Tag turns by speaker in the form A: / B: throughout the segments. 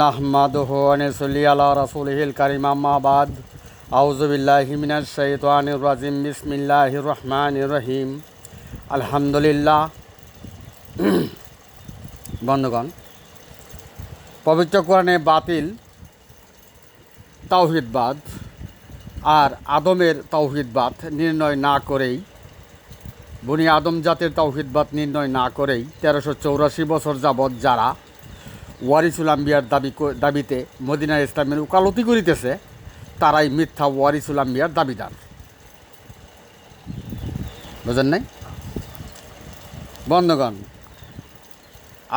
A: নাহমাদুহু ওয়া নুসাল্লি আলা রাসূলিহিল কারীম আম্মা বাদ আউযু বিল্লাহি মিনাশ শাইতানির রাজিম বিসমিল্লাহির রহমানির রহিম আলহামদুলিল্লাহ। বন্ধুগণ, পবিত্র কোরআনে বাতিল তাওহীদবাদ আর আদমের তাওহীদবাদ নির্ণয় না করেই, বনি আদম জাতের তাওহীদবাদ নির্ণয় না করেই 1384 বছর যাবৎ যারা ওয়ারিসুল আম্বিয়ার দাবিতে মদিনা ইসলামের উকালতি করিতেছে, তারাই মিথ্যা ওয়ারিসুল আম্বিয়ার দাবিদার। বুঝেন নাই? বন্ধুগণ,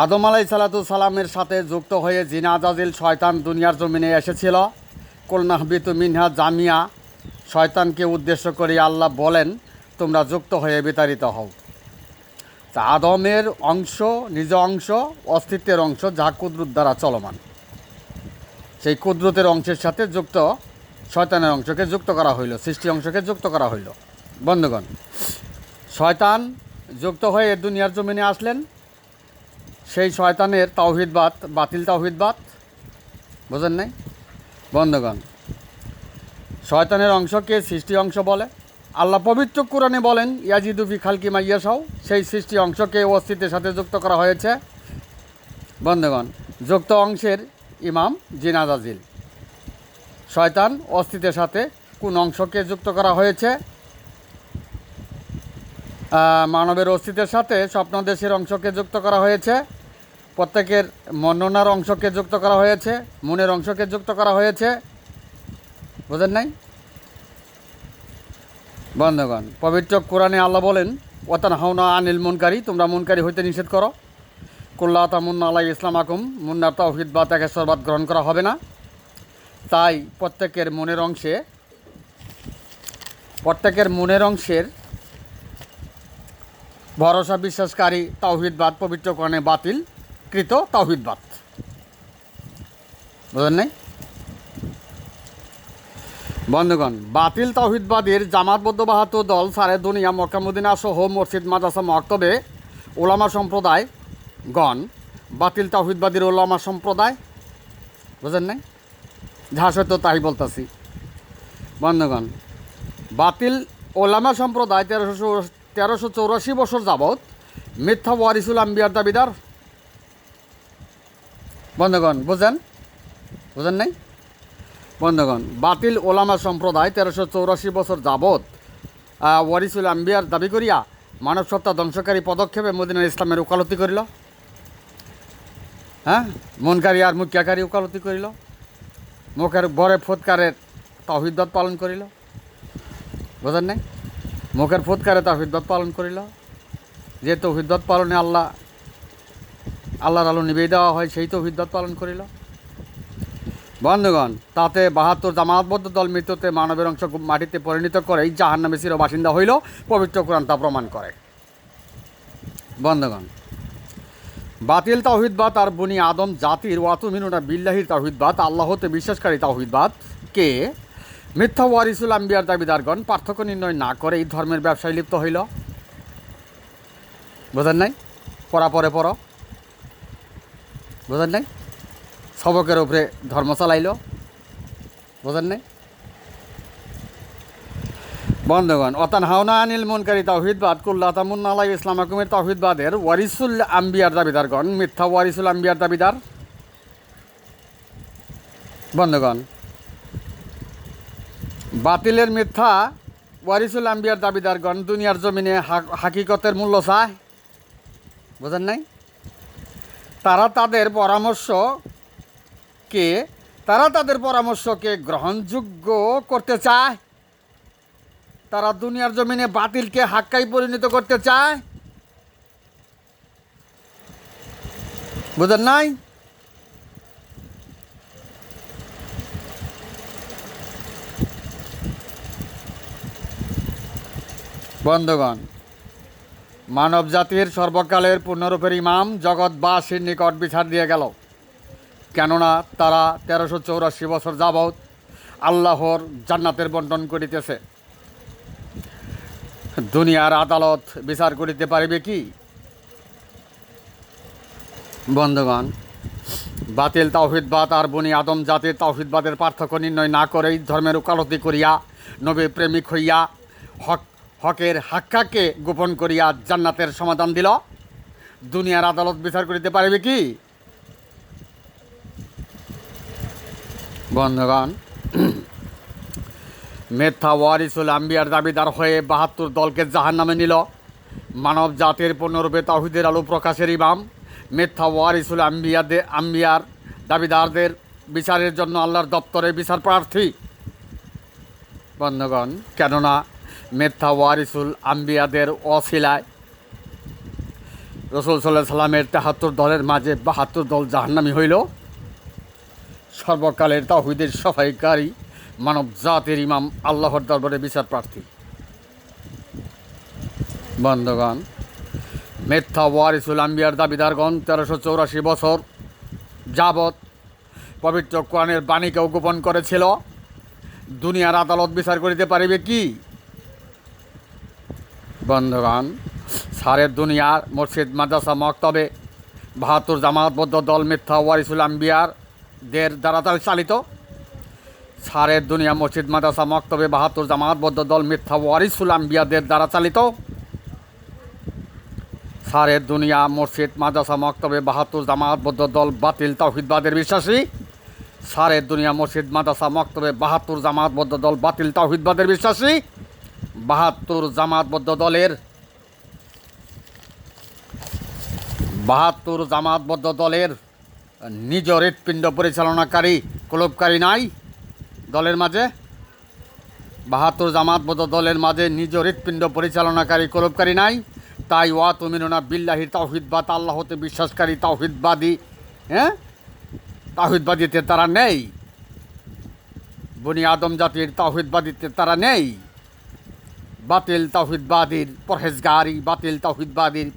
A: আদম আলাইহিসসালামের সাথে যুক্ত হয়ে জিন আজাজিল শয়তান দুনিয়ার জমিনে এসেছিল। কুলনাহবিতু মিনহা জামিয়া, শয়তানকে উদ্দেশ্য করে আল্লাহ বলেন, তোমরা যুক্ত হয়ে বিতাড়িত হও। তা আদমের অংশ, নিজ অংশ, অস্তিত্বের অংশ, যা কুদরত দ্বারা চলমান, সেই কুদরতের অংশের সাথে যুক্ত শয়তানের অংশকে যুক্ত করা হইল, সৃষ্টি অংশকে যুক্ত করা হইল। বন্ধুগণ, শয়তান যুক্ত হয়ে দুনিয়ার জমিনে আসলেন। সেই শয়তানের তাওহীদবাদ বাতিল তাওহীদবাদ। বুঝেন নাই? বন্ধুগণ, শয়তানের অংশকে সৃষ্টি অংশ বলে। আল্লাহ পবিত্র কোরআনে বলেন, ইয়াজিদু ফি খালকি মা ইয়াশাউ, সেই সৃষ্টি অংশকে অস্তিত্বের সাথে যুক্ত করা হয়েছে। বন্ধুগণ, যুক্ত অংশের ইমাম জিন আজাজিল। শয়তান অস্তিত্বের সাথে কোন অংশকে যুক্ত করা হয়েছে? মানবের অস্তিত্বের সাথে স্বপ্নদেশের অংশকে যুক্ত করা হয়েছে। প্রত্যেকের মননার অংশকে যুক্ত করা হয়েছে, মনের অংশকে যুক্ত করা হয়েছে। বুঝেন নাই? বন্ধুগণ, পবিত্র কোরআনে আল্লাহ বলেন, ওয়াতানহাউনা আনিল মুনকারি, তোমরা মুনকারি হইতে নিষেধ করো। কুল্লা তামুন্না আলাই ইসলামাকুম, মুন্নার তাওহীদ বা একেশ্বরবাদ গ্রহণ করা হবে না। তাই প্রত্যেকের মনের অংশের ভরসা বিশ্বাসকারী তাওহীদবাদ পবিত্র কোরআনে বাতিল কৃত তাওহীদবাদ। বুঝলেন নাই? বন্ধুগণ, বাতিল তাওহীদবাদের জামাতবদ্ধ 72 দল সারে দুনিয়া মক্কা মদিনা সহ মসজিদ মাদ্রাসা মক্তবে ওলামা সম্প্রদায় গণ বাতিল তাওহীদবাদীর ওলামা সম্প্রদায়। বুঝেন নাই? যাহা সত্য তাই বলতেছি। বন্ধুগণ, বাতিল ওলামা সম্প্রদায় 1384 বছর যাবৎ মিথ্যা ওয়ারিসুল আম্বিয়ার দাবিদার। বন্ধুগণ, বুঝেন নাই? বন্ধুগণ, বাতিল ওলামা সম্প্রদায় 1384 বছর যাবৎ ওয়ারিসুল আম্বিয়ার দাবি করিয়া মানব সত্তা ধ্বংসকারী পদক্ষেপে মদিনা ইসলামের উকালতি করিল। মুনকারী আর মুকিয়াকারী উকালতি করিল। মুখের বরে ফুৎকারের তাওহীদবাদ পালন করিল। বুঝেন নাই? মুখের ফুৎকারে তাওহীদবাদ পালন করিল। যে তাওহীদবাদ পালনে আল্লাহর আলো নিবেই দেওয়া হয়, সেই তাওহীদবাদ পালন করিল। বন্ধুগণ, তাতে 72 জামাতবদ্ধ দল মৃত্যুতে মানবের অংশ মাটিতে পরিণত করেই জাহান্নামে চির বাসিন্দা হইল, পবিত্র কোরআন তা প্রমাণ করে। বন্ধুগণ, বাতিল তাওহীদবাদ আর বনি আদম জাতির ওয়াতুমিনুনা বিল্লাহির তাওহীদবাদ, আল্লাহতে বিশ্বাসকারী তাওহীদবাদকে মিথ্যা ওয়ারিসুল আম্বিয়ার দাবিদারগণ পার্থক্য নির্ণয় না করে এই ধর্মের ব্যবসায় লিপ্ত হইল। বোঝেন নাই? পরে বোঝেন নাই? সবকের উপরে ধর্ম চালাইল। বোঝেন নাই? বন্ধুগণ, ওয়াতানহাউনা আনিল মুনকারি তাওহীদবাদ কুল্লা তামুন্না আলাই ইসলামাকুমের তাওহীদবাদের ওয়ারিসুল আম্বিয়ার দাবিদারগণ মিথ্যা ওয়ারিসুল আম্বিয়ার দাবিদার। বন্ধুগণ, বাতিলের মিথ্যা ওয়ারিসুল আম্বিয়ার দাবিদারগণ দুনিয়ার জমিনে হাকিকতের মূল্য চায়। বোঝেন নাই? তারা তাদের পরামর্শকে গ্রহণযোগ্য করতে চায়। তারা দুনিয়ার জমিনে বাতিলকে হাক্কায় পরিণত করতে চায়। বুঝেন নাই? বন্ধুগণ, মানব জাতির সর্বকালের পূর্ণরূপের ইমাম জগৎবাসীর নিকট বিচার দিয়ে গেল, কেননা তারা 1384 বছর যাবৎ আল্লাহর জান্নাতের বন্টন করিতেছে। দুনিয়ার আদালত বিচার করিতে পারিবে কি? বন্ধুগণ, বাতিল তাওহিদবাদ আর বনি আদম জাতির তাওহিদবাদের পার্থক্য নির্ণয় না করেই ধর্মের ওকালতি করিয়া নবী প্রেমিক হইয়া হকের হাক্কাকে গোপন করিয়া জান্নাতের সমাধান দিল। দুনিয়ার আদালত বিচার করিতে পারিবে কি? বন্ধুগণ, মিথ্যা ওয়ারিসুল আম্বিয়ার দাবিদার হয়ে ৭২ দলকে জাহান্নামে নিল। মানব জাতির পূর্ণরূপে তাওহীদের আলো প্রকাশের ইমাম মিথ্যা ওয়ারিসুল আম্বিয়ার দাবিদারদের বিচারের জন্য আল্লাহর দপ্তরে বিচার প্রার্থী। বন্ধুগণ, কেননা মিথ্যা ওয়ারিসুল আম্বিয়াদের অছিলায় রাসূল সাল্লাল্লাহু আলাইহি সাল্লামের ৭৩ দলের মাঝে ৭২ দল জাহান্নামী হইল। সর্বকালের তাওহীদের সফাইকারী মানব জাতির ইমাম আল্লাহর দরবারে বিচার প্রার্থী। বন্ধুগণ, মিথ্যা ওয়ারিসুল আম্বিয়ার দাবিদারগণ ১৩৮৪ বছর যাবৎ পবিত্র কোরআনের বাণীকেও গোপন করেছিল। দুনিয়ার আদালত বিচার করিতে পারিবে কি? বন্ধুগণ, সারের দুনিয়ার মসজিদ মাদ্রাসা মক্তবে ৭২ জামাতবদ্ধ দল মিথ্যা ওয়ারিসুল আম্বিয়ারদের দ্বারা চালিত। সারের দুনিয়া মসজিদ মাদ্রাসা মক্তবে ৭২ জামাতবদ্ধ দল মিথ্যা ওয়ারিসুল আম্বিয়াদের দ্বারা চালিত। সারের দুনিয়া মসজিদ মাদ্রাসা মক্তবে ৭২ জামাতবদ্ধ দল বাতিল তাওহীদবাদের বিশ্বাসী। সারের দুনিয়া মসজিদ মাদ্রাসা মক্তবে ৭২ জামাতবদ্ধ দল বাতিল তাওহীদবাদের বিশ্বাসী। ৭২ জামাতবদ্ধ দলের নিজ হৃৎপিণ্ড পরিচালনাকারী কলবকারী নাই দলের মাঝে। ৭২ জামাতবদ্ধ দলের মাঝে নিজ হৃৎপিণ্ড পরিচালনাকারী কলবকারী নাই। তাই ওয়া তুমিনুনা বিল্লাহির তাওহীদবাদ, আল্লাহতে বিশ্বাসকারী তাওহীদবাদীতে তারা নেই। বনি আদম জাতির তাওহীদবাদীতে তারা নেই। বাতিল তাওহীদবাদীর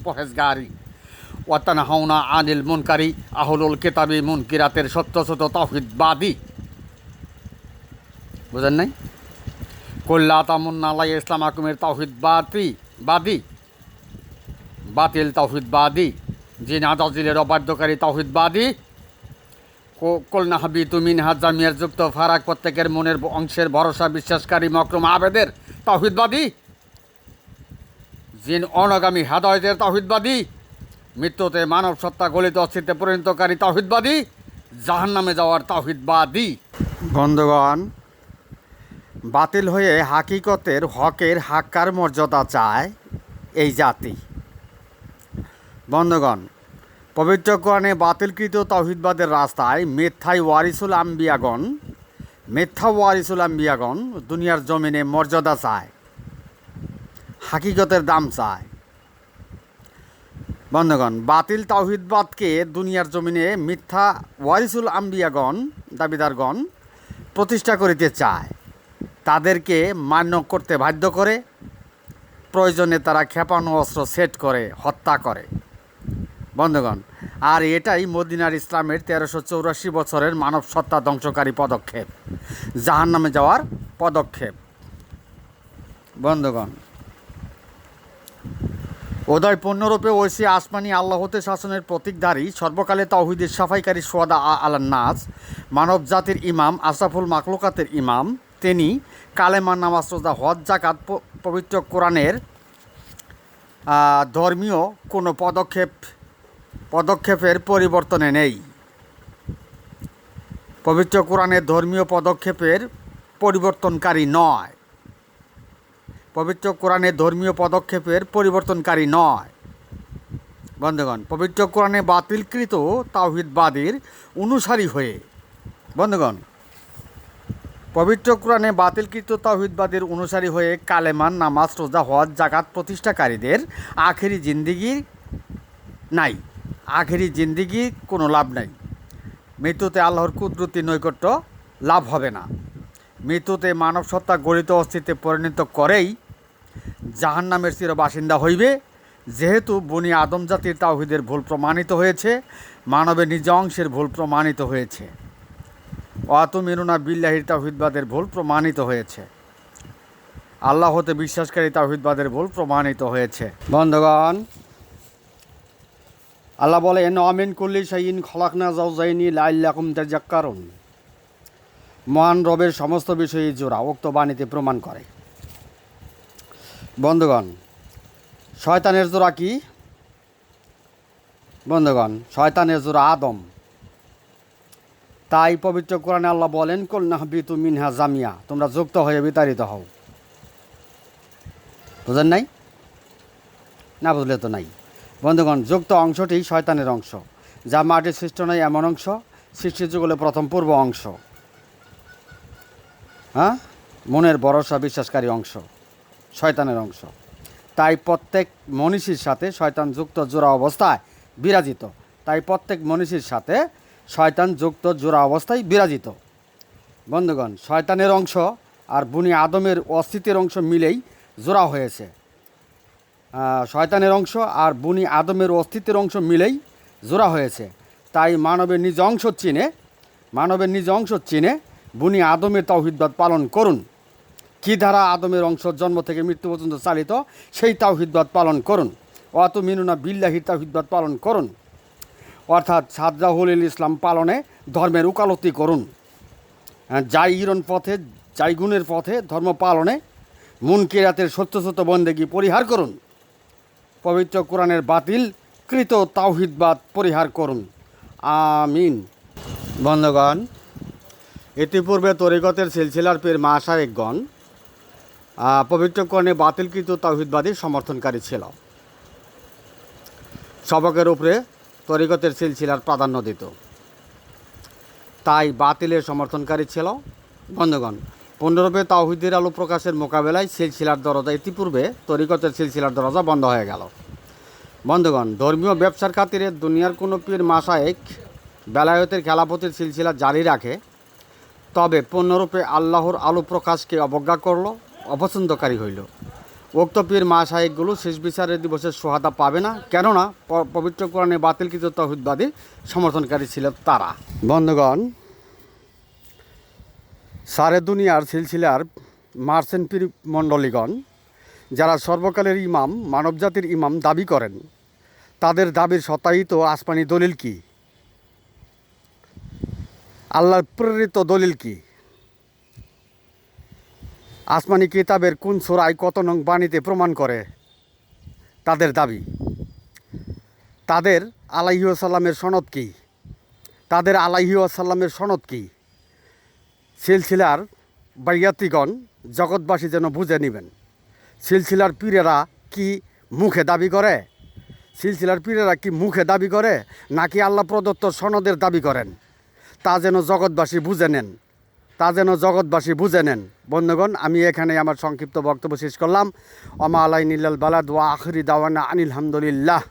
A: পরহেজগারি ওয়া তানহাউনা আনিল মুনকারি আহলুল কিতাবি মুনকিরাতের সত্যশত তাওহীদবাদী। বুঝেন নাই? কুল্লা তামুন্না আলাইয়া ইসলামাকুমের তাওহীদবাদী বাতিল তাওহীদবাদী, জিনা তাজিলের অবাধ্যকারী তাওহীদবাদী। কুলনা হাবিতু মিনহা জামিয়ার যুক্ত ফারাক প্রত্যেকের মনের অংশের ভরসা বিশ্বাসকারী মকরুম আবেদের তাওহীদবাদী। জিন অনগামী হেদায়েতের তাওহীদবাদী। মৃত্যুতে মানব সত্তা গলিত অস্তিত্বে পরিণতকারী তাওহীদবাদী। জাহান্নামে যাওয়ার তাওহীদবাদী। বন্ধুগণ, বাতিল হয়ে হকের হাক্কার মর্যাদা চায় এই জাতি। বন্ধুগণ, পবিত্র কোরআনে বাতিলকৃত তাওহীদবাদের রাস্তায় মিথ্যা ওয়ারিসুল আম্বিয়াগণ দুনিয়ার জমিনে মর্যাদা চায়, হাকিকতের দাম চায়। বন্ধুগণ, বাতিল তাওহীদবাদকে দুনিয়ার জমিনে মিথ্যা ওয়ারিসুল আম্বিয়াগণ দাবিদারগণ প্রতিষ্ঠা করিতে চায়। তাদেরকে মান্য করতে বাধ্য করে, প্রয়োজনে তারা ক্ষেপণাস্ত্র অস্ত্র সেট করে হত্যা করে। বন্ধুগণ, আর এটাই মদিনার ইসলামের ১৩৮৪ বছরের মানব সত্তা ধ্বংসকারী পদক্ষেপ, জাহান্নামে যাওয়ার পদক্ষেপ। বন্ধুগণ, ওদয় পূর্ণরূপে ঐশী আসমানি আল্লাহতে শাসনের প্রতীকধারী সর্বকালে তাওহীদের সাফাইকারী সোয়াদা আলান নাস, মানব জাতির ইমাম, আশরাফুল মাখলুকাতের ইমাম, তিনি কালেমা, নামাজ, রোজা, হজ, যাকাত পবিত্র কোরআনের ধর্মীয় কোনো পদক্ষেপের পরিবর্তনে নেই। পবিত্র কোরআনের ধর্মীয় পদক্ষেপের পরিবর্তনকারী নয়। পবিত্র কোরআনের ধর্মীয় পদক্ষেপের পরিবর্তনকারী নয়। বন্ধুগণ, পবিত্র কোরআনে বাতিলকৃত তাওহীদবাদীর অনুসারী হয়ে পবিত্র কোরআনে বাতিলকৃত তাওহীদবাদের অনুসারী হয়ে কালেমা, নামাজ, রোজা, হজ, যাকাত প্রতিষ্ঠাকারীদের আখেরি জিন্দিগি কোনো লাভ নাই। মৃত্যুতে আল্লাহর কুদরতি নৈকট্য লাভ হবে না। মৃত্যুতে মানব সত্তা গলিত অস্তিত্বে পরিণত করেই জাহান্নামের চিরবাসিন্দা হইবে। যেহেতু বনি আদম জাতির তাওহীদের ভুল প্রমাণিত হয়েছে, মানবের নিজ অংশের ভুল প্রমাণিত হয়েছে। ওয়াতুমিনুনা বিল্লাহির তাওহীদবাদের ভুল প্রমাণিত হয়েছে। আল্লাহতে বিশ্বাসকারী তাওহীদবাদের ভুল প্রমাণিত হয়েছে। বন্ধুগণ, আল্লাহ বলেন আমিন কুল্লি শাইইন খলাকনা যাওজাইনি লাইল্লাকুম তাযাক্কারুন। মহান রবের সমস্ত বিষয়ে জোড়া উক্ত বাণীতে প্রমাণ করে। বন্ধুগণ, শয়তানের জোড়া কি? বন্ধুগণ, শয়তানের জোড়া আদম। তাই পবিত্র কোরআনে আল্লাহ বলেন কুল নাহবিতু মিনহা জামিয়া, তোমরা যুক্ত হয়ে বিতাড়িত হও। বুঝেন নাই? না বুঝলে তো নাই। বন্ধুগণ, যুক্ত অংশটি শয়তানের অংশ, যা মাটির সৃষ্ট নয় এমন অংশ, সৃষ্টি যুগলের প্রথম পূর্ব অংশ, হ্যাঁ, মনের ভরসা বিশ্বাসকারী অংশ, শয়তানের অংশ। তাই প্রত্যেক মনীষীর সাথে শয়তান যুক্ত জোড়া অবস্থায় বিরাজিত। তাই প্রত্যেক মনীষীর সাথে শয়তান যুক্ত জোড়া অবস্থায় বিরাজিত। বন্ধুগণ, শয়তানের অংশ আর বুনি আদমের অস্তিত্বের অংশ মিলেই জোড়া হয়েছে। শয়তানের অংশ আর বুনি আদমের অস্তিত্বের অংশ মিলেই জোড়া হয়েছে। তাই মানবের নিজ অংশ চিনে বুনি আদমের তাওহীদবাদ পালন করুন। কী ধারা আদমের অংশ জন্ম থেকে মৃত্যু পর্যন্ত চালিত, সেই তাওহীদবাদ পালন করুন। অত মিনুনা বিল্লাহির তাওহীদবাদ পালন করুন, অর্থাৎ সাদরাহুল ইসলাম পালনে ধর্মের উকালতি করুন। জাইগুনের পথে ধর্ম পালনে মুনকিরাতের সত্য বন্দেগী পরিহার করুন। পবিত্র কোরআনের বাতিল কৃত তাওহীদবাদ পরিহার করুন। আমিন। বন্ধুগণ, ইতিপূর্বে তরিকতের সিলসিলার পীর মাশায়েখগণ পবিত্র কোরআনে বাতিলকৃত তাওহীদবাদীর সমর্থনকারী ছিল। সবকের উপরে তরিকতের সিলসিলার প্রাধান্য দিত, তাই বাতিলের সমর্থনকারী ছিল। বন্ধুগণ, পূর্ণরূপে তাওহীদের আলো প্রকাশের মোকাবেলায় সিলসিলার দরজা ইতিপূর্বে তরিকতের সিলসিলার দরজা বন্ধ হয়ে গেল। বন্ধুগণ, ধর্মীয় ব্যবসার খাতিরে দুনিয়ার কোনো পীর মাশায়েখ বেলায়েতের খেলাফতের সিলসিলা জারি রাখে, তবে পূর্ণরূপে আল্লাহর আলো প্রকাশকে অবজ্ঞা করল, অপছন্দকারী হইল। উক্ত পীর মাশায়েখগুলো শেষ বিচারের দিবসের সোহাদা পাবে না, কেননা পবিত্র কোরআনে বাতিলকৃত তাওহীদবাদীর সমর্থনকারী ছিল তারা। বন্ধুগণ, সারে দুনিয়ার সিলসিলার মার্সেন্ট পীর মণ্ডলীগণ, যারা সর্বকালের ইমাম, মানবজাতির ইমাম দাবি করেন, তাদের দাবির সত্যায়িত আসমানি দলিল কি? আল্লাহর প্রেরিত দলিল কি? আসমানি কিতাবের কোন সূরায় কত নং বাণীতে প্রমাণ করে তাদের দাবি? তাদের আলাইহি ওয়াসাল্লামের সনদ কি? সনদ কি? সিলসিলার বাইয়াতিগণ, জগৎবাসী যেন বুঝে নেবেন, সিলসিলার পীরেরা কি মুখে দাবি করে নাকি আল্লাহ প্রদত্ত সনদের দাবি করেন, তা যেন জগৎবাসী বুঝে নেন। বন্ধুগণ, আমি এখানে আমার সংক্ষিপ্ত বক্তব্য শেষ করলাম। ওমা আলাইনিল বালাদ ওয়া আখিরি দাওয়ানা আনিল হামদুলিল্লাহ।